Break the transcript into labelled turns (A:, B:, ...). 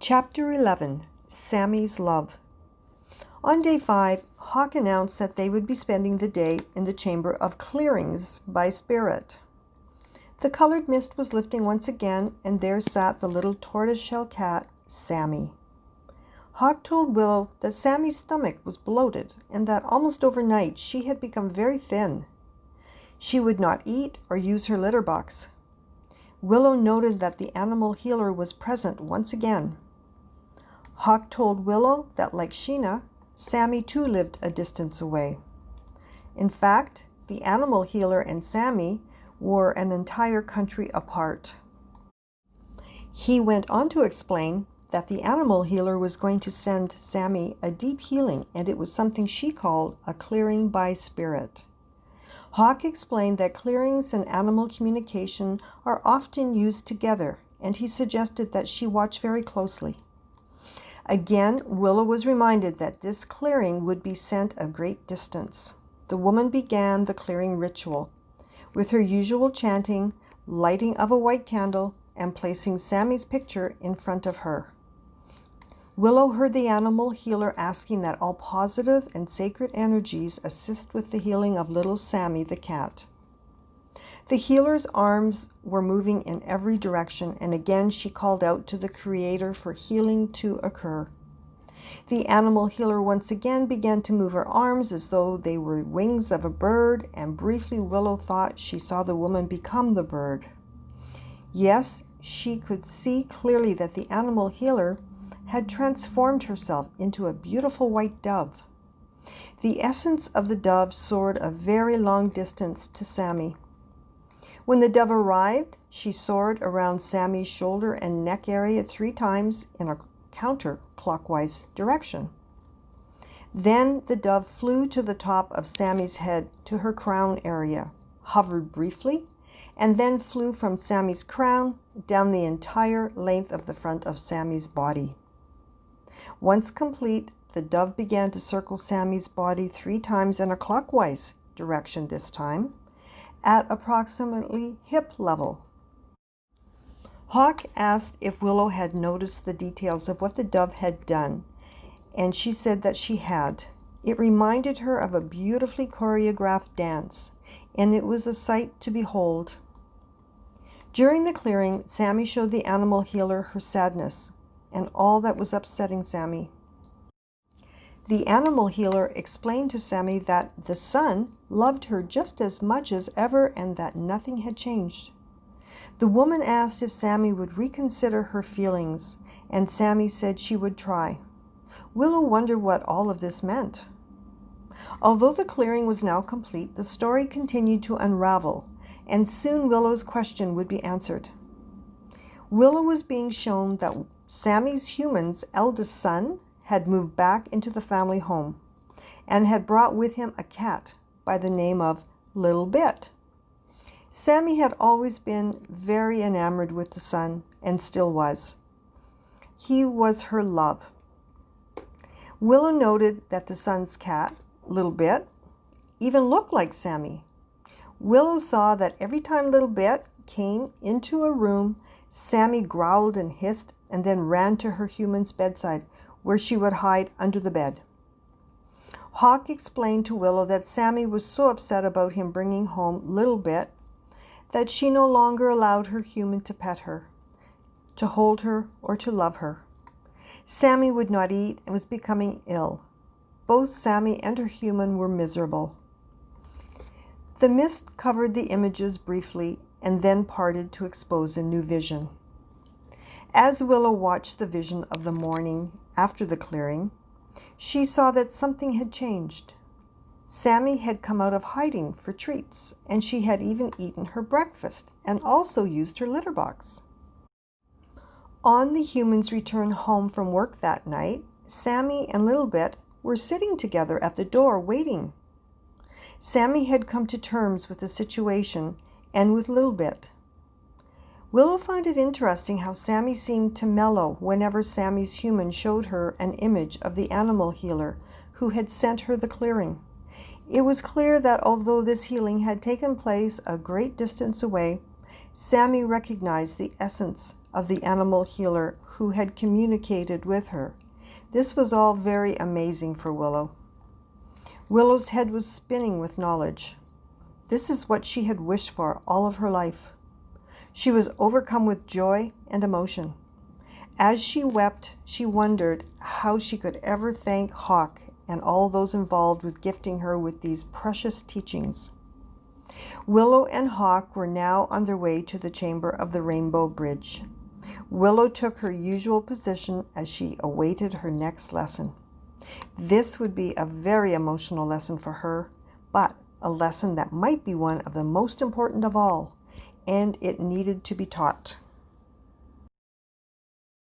A: Chapter 11. Sammy's Love. On day 5, Hawk announced that they would be spending the day in the Chamber of Clearings by Spirit. The colored mist was lifting once again, and there sat the little tortoiseshell cat, Sammy. Hawk told Willow that Sammy's stomach was bloated and that almost overnight she had become very thin. She would not eat or use her litter box. Willow noted that the animal healer was present once again. Hawk told Willow that, like Sheena, Sammy too lived a distance away. In fact, the animal healer and Sammy were an entire country apart. He went on to explain that the animal healer was going to send Sammy a deep healing, and it was something she called a clearing by spirit. Hawk explained that clearings and animal communication are often used together, and he suggested that she watch very closely. Again, Willow was reminded that this clearing would be sent a great distance. The woman began the clearing ritual with her usual chanting, lighting of a white candle, and placing Sammy's picture in front of her. Willow heard the animal healer asking that all positive and sacred energies assist with the healing of little Sammy the cat. The healer's arms were moving in every direction, and again she called out to the Creator for healing to occur. The animal healer once again began to move her arms as though they were wings of a bird, and briefly Willow thought she saw the woman become the bird. Yes, she could see clearly that the animal healer had transformed herself into a beautiful white dove. The essence of the dove soared a very long distance to Sammy. When the dove arrived, she soared around Sammy's shoulder and neck area 3 times in a counterclockwise direction. Then the dove flew to the top of Sammy's head to her crown area, hovered briefly, and then flew from Sammy's crown down the entire length of the front of Sammy's body. Once complete, the dove began to circle Sammy's body 3 times in a clockwise direction this time, at approximately hip level. Hawk asked if Willow had noticed the details of what the dove had done, and she said that she had. It reminded her of a beautifully choreographed dance, and it was a sight to behold. During the clearing, Sammy showed the animal healer her sadness and all that was upsetting Sammy. The animal healer explained to Sammy that the sun loved her just as much as ever and that nothing had changed. The woman asked if Sammy would reconsider her feelings, and Sammy said she would try. Willow wondered what all of this meant. Although the clearing was now complete, the story continued to unravel, and soon Willow's question would be answered. Willow was being shown that Sammy's human's eldest son had moved back into the family home and had brought with him a cat by the name of Little Bit. Sammy had always been very enamored with the son and still was. He was her love. Willow noted that the son's cat, Little Bit, even looked like Sammy. Willow saw that every time Little Bit came into a room, Sammy growled and hissed and then ran to her human's bedside, where she would hide under the bed. Hawk explained to Willow that Sammy was so upset about him bringing home Little Bit that she no longer allowed her human to pet her, to hold her, or to love her. Sammy would not eat and was becoming ill. Both Sammy and her human were miserable. The mist covered the images briefly and then parted to expose a new vision. As Willow watched the vision of the morning after the clearing, she saw that something had changed. Sammy had come out of hiding for treats, and she had even eaten her breakfast and also used her litter box. On the human's return home from work that night, Sammy and Little Bit were sitting together at the door waiting. Sammy had come to terms with the situation and with Little Bit. Willow found it interesting how Sammy seemed to mellow whenever Sammy's human showed her an image of the animal healer who had sent her the clearing. It was clear that although this healing had taken place a great distance away, Sammy recognized the essence of the animal healer who had communicated with her. This was all very amazing for Willow. Willow's head was spinning with knowledge. This is what she had wished for all of her life. She was overcome with joy and emotion. As she wept, she wondered how she could ever thank Hawk and all those involved with gifting her with these precious teachings. Willow and Hawk were now on their way to the chamber of the Rainbow Bridge. Willow took her usual position as she awaited her next lesson. This would be a very emotional lesson for her, but a lesson that might be one of the most important of all, and it needed to be taught.